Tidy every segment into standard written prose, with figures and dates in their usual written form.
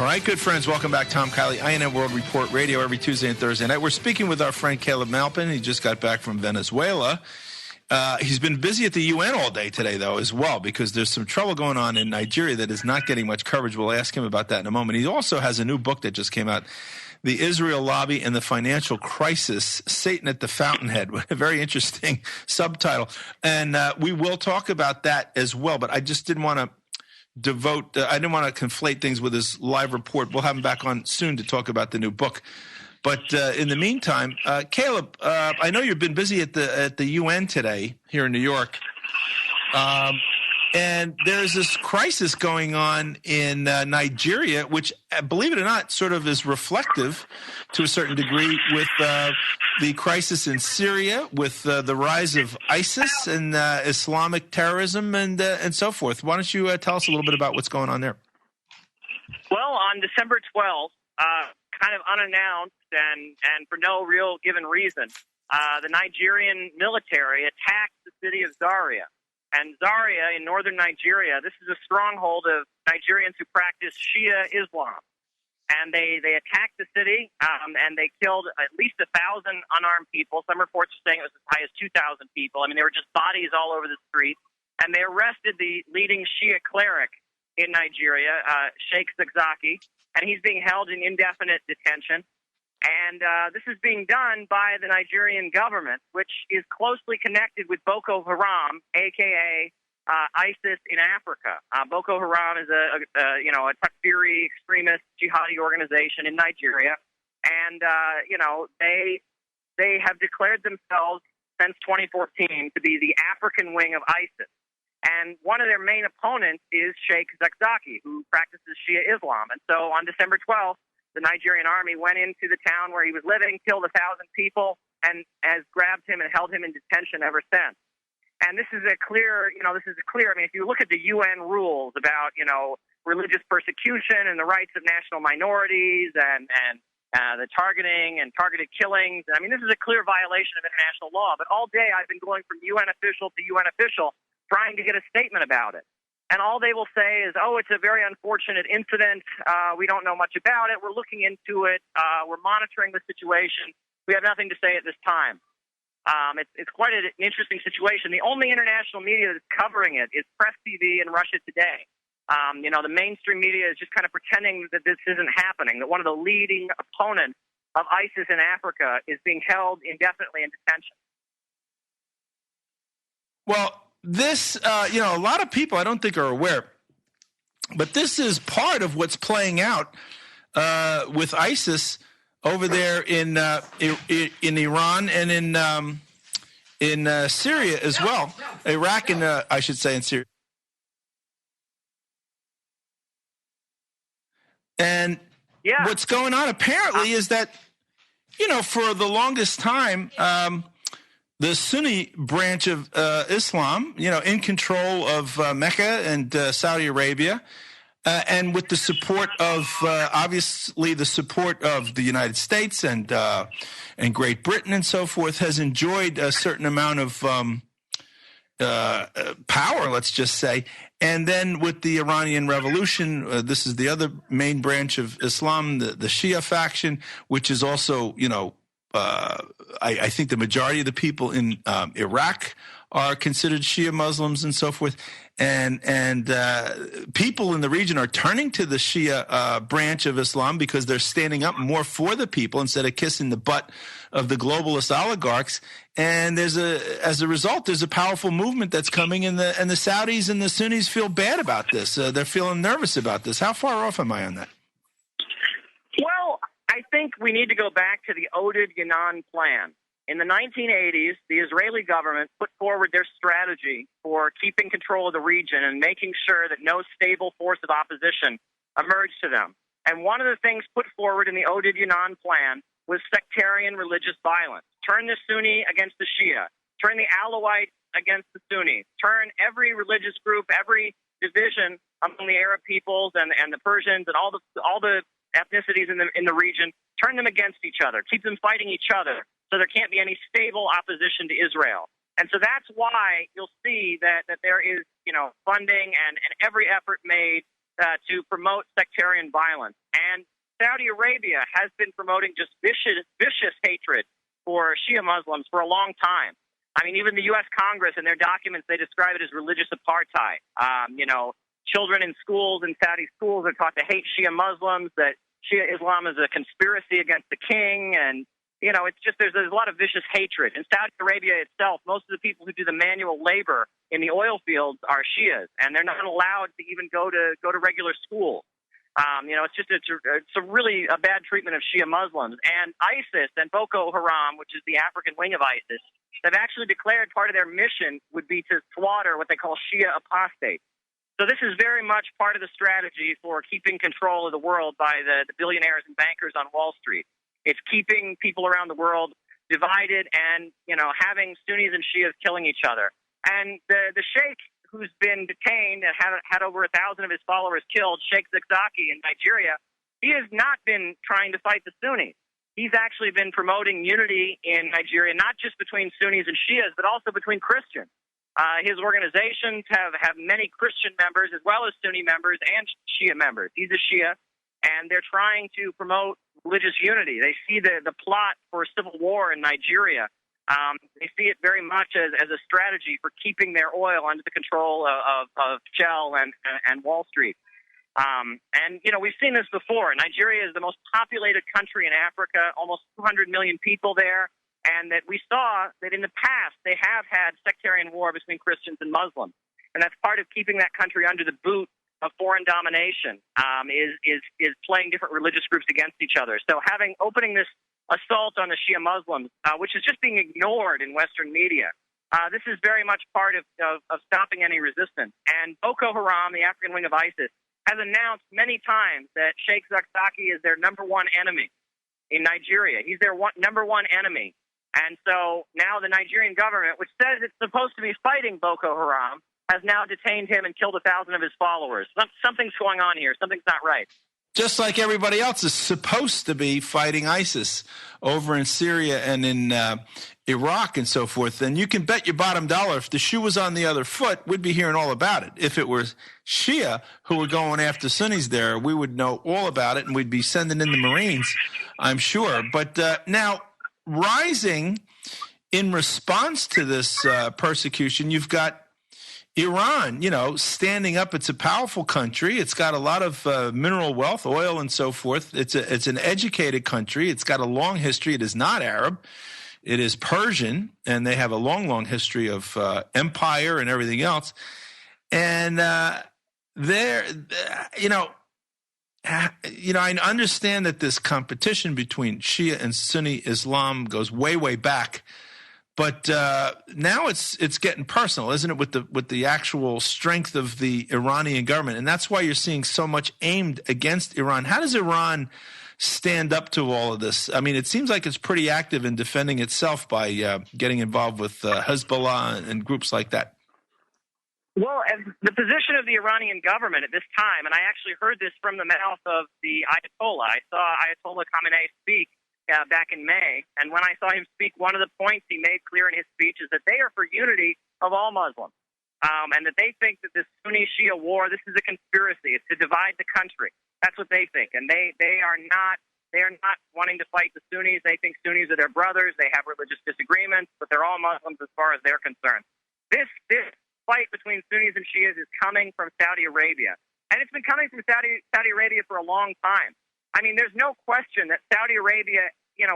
right, good friends, welcome back. Tom Kiley, INN World Report Radio, every Tuesday and Thursday night. We're speaking with our friend Caleb Maupin. He just got back from Venezuela. He's been busy at the UN all day today, though, as well, because there's some trouble going on in Nigeria that is not getting much coverage. We'll ask him about that in a moment. He also has a new book that just came out, The Israel Lobby and the Financial Crisis, Satan at the Fountainhead, with a very interesting subtitle. And we will talk about that as well, but I just didn't want to I didn't want to conflate things with his live report. We'll have him back on soon to talk about the new book. But in the meantime, Caleb, I know you've been busy at the UN today here in New York. And there's this crisis going on in Nigeria, which, believe it or not, sort of is reflective to a certain degree with the crisis in Syria, with the rise of ISIS and Islamic terrorism and so forth. Why don't you tell us a little bit about what's going on there? Well, on December 12th, kind of unannounced and for no real given reason, the Nigerian military attacked the city of Zaria. And Zaria in northern Nigeria, this is a stronghold of Nigerians who practice Shia Islam. And they attacked the city, and they killed at least 1,000 unarmed people. Some reports are saying it was as high as 2,000 people. I mean, there were just bodies all over the street. And they arrested the leading Shia cleric in Nigeria, Sheikh Zakzaki, and he's being held in indefinite detention. And this is being done by the Nigerian government, which is closely connected with Boko Haram, a.k.a. ISIS in Africa. Boko Haram is a Takfiri extremist jihadi organization in Nigeria. And, they have declared themselves since 2014 to be the African wing of ISIS. And one of their main opponents is Sheikh Zakzaki, who practices Shia Islam. And so on December 12th, the Nigerian army went into the town where he was living, killed 1,000 people, and has grabbed him and held him in detention ever since. And this is a clear, I mean, if you look at the UN rules about, religious persecution and the rights of national minorities and the targeting and targeted killings, I mean, this is a clear violation of international law. But all day I've been going from UN official to UN official trying to get a statement about it. And all they will say is, oh, it's a very unfortunate incident. We don't know much about it. We're looking into it. We're monitoring the situation. We have nothing to say at this time. It's quite an interesting situation. The only international media that's covering it is Press TV and Russia Today. The mainstream media is just kind of pretending that this isn't happening, that one of the leading opponents of ISIS in Africa is being held indefinitely in detention. Well, this, a lot of people I don't think are aware, but this is part of what's playing out with ISIS over there in Iran and in Syria as well, Iraq and I should say in Syria. And what's going on apparently is that, for the longest time, the Sunni branch of Islam, in control of Mecca and Saudi Arabia, and with the support of, obviously, the support of the United States and Great Britain and so forth, has enjoyed a certain amount of power, let's just say. And then with the Iranian Revolution, this is the other main branch of Islam, the Shia faction, which is also, I think the majority of the people in Iraq are considered Shia Muslims and so forth. And people in the region are turning to the Shia branch of Islam because they're standing up more for the people instead of kissing the butt of the globalist oligarchs. And as a result, there's a powerful movement that's coming, and the Saudis and the Sunnis feel bad about this. They're feeling nervous about this. How far off am I on that? Well, I think we need to go back to the Oded Yanan plan. In the 1980s, the Israeli government put forward their strategy for keeping control of the region and making sure that no stable force of opposition emerged to them. And one of the things put forward in the Oded Yanan plan was sectarian religious violence. Turn the Sunni against the Shia. Turn the Alawites against the Sunnis. Turn every religious group, every division among the Arab peoples and the Persians and all the ethnicities in the region, turn them against each other. Keep them fighting each other, so there can't be any stable opposition to Israel. And so that's why you'll see that there is, funding and every effort made to promote sectarian violence. And Saudi Arabia has been promoting just vicious hatred for Shia Muslims for a long time. I mean, even the U.S. Congress in their documents, they describe it as religious apartheid. Children in schools, in Saudi schools, are taught to hate Shia Muslims, that Shia Islam is a conspiracy against the king, and it's just there's a lot of vicious hatred. In Saudi Arabia itself, most of the people who do the manual labor in the oil fields are Shias, and they're not allowed to even go to regular school. It's a really a bad treatment of Shia Muslims. And ISIS and Boko Haram, which is the African wing of ISIS, have actually declared part of their mission would be to slaughter what they call Shia apostates. So this is very much part of the strategy for keeping control of the world by the billionaires and bankers on Wall Street. It's keeping people around the world divided and, having Sunnis and Shias killing each other. And the sheikh who's been detained and had over 1,000 of his followers killed, Sheikh Zakzaki in Nigeria, he has not been trying to fight the Sunnis. He's actually been promoting unity in Nigeria, not just between Sunnis and Shias, but also between Christians. His organizations have many Christian members as well as Sunni members and Shia members. He's a Shia, and they're trying to promote religious unity. They see the plot for civil war in Nigeria. They see it very much as a strategy for keeping their oil under the control of Shell and Wall Street. We've seen this before. Nigeria is the most populated country in Africa, almost 200 million people there. And that we saw that in the past they have had sectarian war between Christians and Muslims, and that's part of keeping that country under the boot of foreign domination. Is playing different religious groups against each other. So opening this assault on the Shia Muslims, which is just being ignored in Western media, this is very much part of stopping any resistance. And Boko Haram, the African wing of ISIS, has announced many times that Sheikh Zakzaki is their number one enemy in Nigeria. He's their number one enemy. And so now the Nigerian government, which says it's supposed to be fighting Boko Haram, has now detained him and killed 1,000 of his followers. Something's going on here. Something's not right. Just like everybody else is supposed to be fighting ISIS over in Syria and in Iraq and so forth. And you can bet your bottom dollar if the shoe was on the other foot, we'd be hearing all about it. If it was Shia who were going after Sunnis there, we would know all about it, and we'd be sending in the Marines, I'm sure. But now, rising in response to this persecution, you've got Iran, standing up. It's a powerful country. It's got a lot of mineral wealth, oil, and so forth. It's an educated country. It's got a long history. It is not Arab. It is Persian, and they have a long, long history of empire and everything else. And I understand that this competition between Shia and Sunni Islam goes way, way back. But now it's getting personal, isn't it, with the actual strength of the Iranian government? And that's why you're seeing so much aimed against Iran. How does Iran stand up to all of this? I mean, it seems like it's pretty active in defending itself by getting involved with Hezbollah and groups like that. Well, the position of the Iranian government at this time, and I actually heard this from the mouth of the Ayatollah. I saw Ayatollah Khamenei speak back in May, and when I saw him speak, one of the points he made clear in his speech is that they are for unity of all Muslims, and that they think that this Sunni-Shia war, this is a conspiracy. It's to divide the country. That's what they think, and they are not wanting to fight the Sunnis. They think Sunnis are their brothers. They have religious disagreements, but they're all Muslims as far as they're concerned. This fight between Sunnis and Shias is coming from Saudi Arabia, and it's been coming from Saudi Arabia for a long time. I mean, there's no question that Saudi Arabia,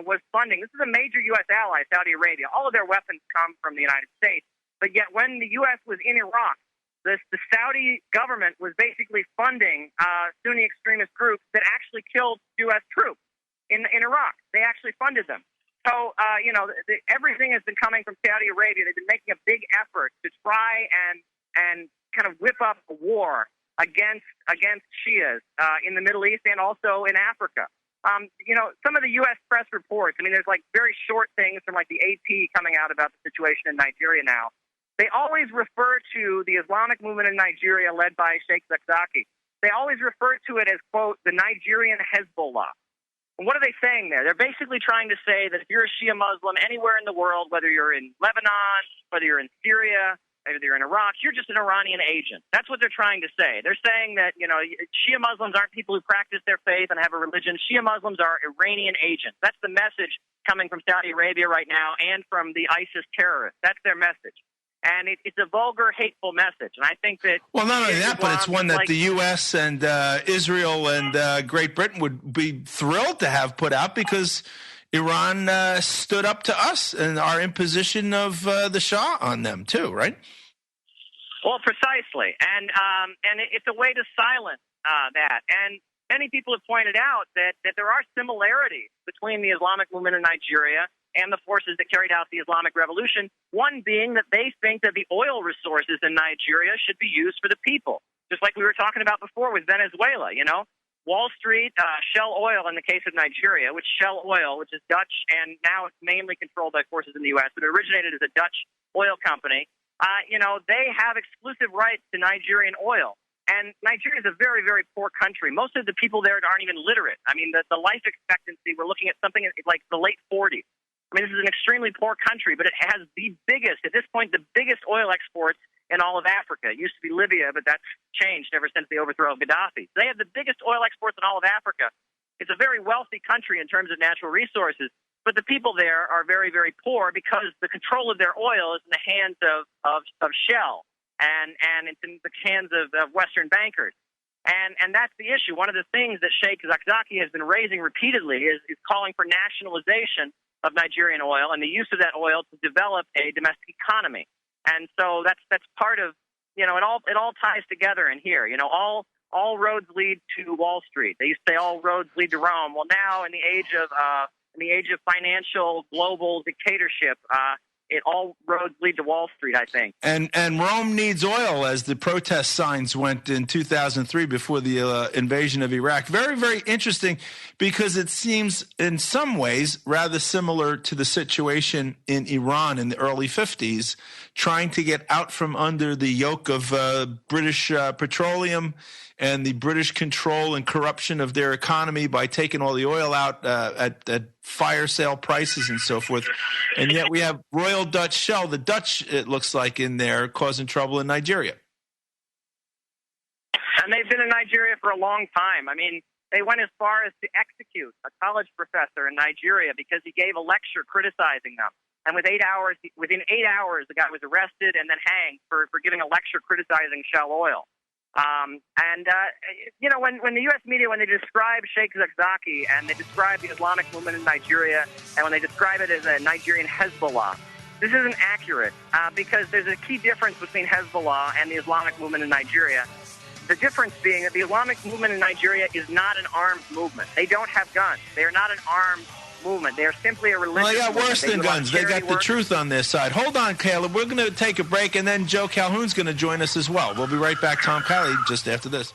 was funding. This is a major U.S. ally, Saudi Arabia. All of their weapons come from the United States. But yet when the U.S. was in Iraq, the Saudi government was basically funding Sunni extremist groups that actually killed U.S. troops in Iraq. They actually funded them. So, everything has been coming from Saudi Arabia. They've been making a big effort to try and kind of whip up a war against Shias in the Middle East and also in Africa. Some of the U.S. press reports, there's like very short things from like the AP coming out about the situation in Nigeria now. They always refer to the Islamic movement in Nigeria led by Sheikh Zakzaki. They always refer to it as, quote, the Nigerian Hezbollah. And what are they saying there? They're basically trying to say that if you're a Shia Muslim anywhere in the world, whether you're in Lebanon, whether you're in Syria, either you're in Iraq, you're just an Iranian agent. That's what they're trying to say. They're saying that, Shia Muslims aren't people who practice their faith and have a religion. Shia Muslims are Iranian agents. That's the message coming from Saudi Arabia right now and from the ISIS terrorists. That's their message. And it's a vulgar, hateful message. And I think that... Well, not only that, but it's one that the U.S. and Israel and Great Britain would be thrilled to have put out because Iran stood up to us and our imposition of the Shah on them, too, right? Well, precisely. And it's a way to silence that. And many people have pointed out that there are similarities between the Islamic movement in Nigeria and the forces that carried out the Islamic Revolution, one being that they think that the oil resources in Nigeria should be used for the people, just like we were talking about before with Venezuela, Wall Street, Shell Oil in the case of Nigeria, which Shell Oil, which is Dutch, and now it's mainly controlled by forces in the U.S., but it originated as a Dutch oil company. They have exclusive rights to Nigerian oil. And Nigeria is a very, very poor country. Most of the people there aren't even literate. I mean, the life expectancy, we're looking at something like the late 40s. I mean, this is an extremely poor country, but it has at this point, the biggest oil exports in all of Africa. It used to be Libya, but that's changed ever since the overthrow of Gaddafi. They have the biggest oil exports in all of Africa. It's a very wealthy country in terms of natural resources, but the people there are very, very poor because the control of their oil is in the hands of Shell, and it's in the hands of Western bankers. And that's the issue. One of the things that Sheikh Zakzaki has been raising repeatedly is calling for nationalization of Nigerian oil and the use of that oil to develop a domestic economy. And so that's part of, it all ties together in here. All roads lead to Wall Street. They used to say all roads lead to Rome. Well, now in the age of financial global dictatorship, all roads lead to Wall Street, I think. And Rome needs oil, as the protest signs went in 2003 before the invasion of Iraq. Very, very interesting, because it seems in some ways rather similar to the situation in Iran in the early 50s, trying to get out from under the yoke of British petroleum and the British control and corruption of their economy by taking all the oil out at fire sale prices and so forth. And yet we have Royal Dutch Shell, the Dutch, it looks like, in there causing trouble in Nigeria. And they've been in Nigeria for a long time. I mean, they went as far as to execute a college professor in Nigeria because he gave a lecture criticizing them. And within 8 hours, the guy was arrested and then hanged for giving a lecture criticizing Shell Oil. When the U.S. media, when they describe Sheikh Zakzaki and they describe the Islamic movement in Nigeria, and when they describe it as a Nigerian Hezbollah, this isn't accurate because there's a key difference between Hezbollah and the Islamic movement in Nigeria. The difference being that the Islamic movement in Nigeria is not an armed movement. They don't have guns. They are not an armed movement. They are simply a religious movement. Well, they got worse than guns. They got the truth on their side. Hold on, Caleb. We're going to take a break, and then Joe Calhoun's going to join us as well. We'll be right back, Tom Kiley, just after this.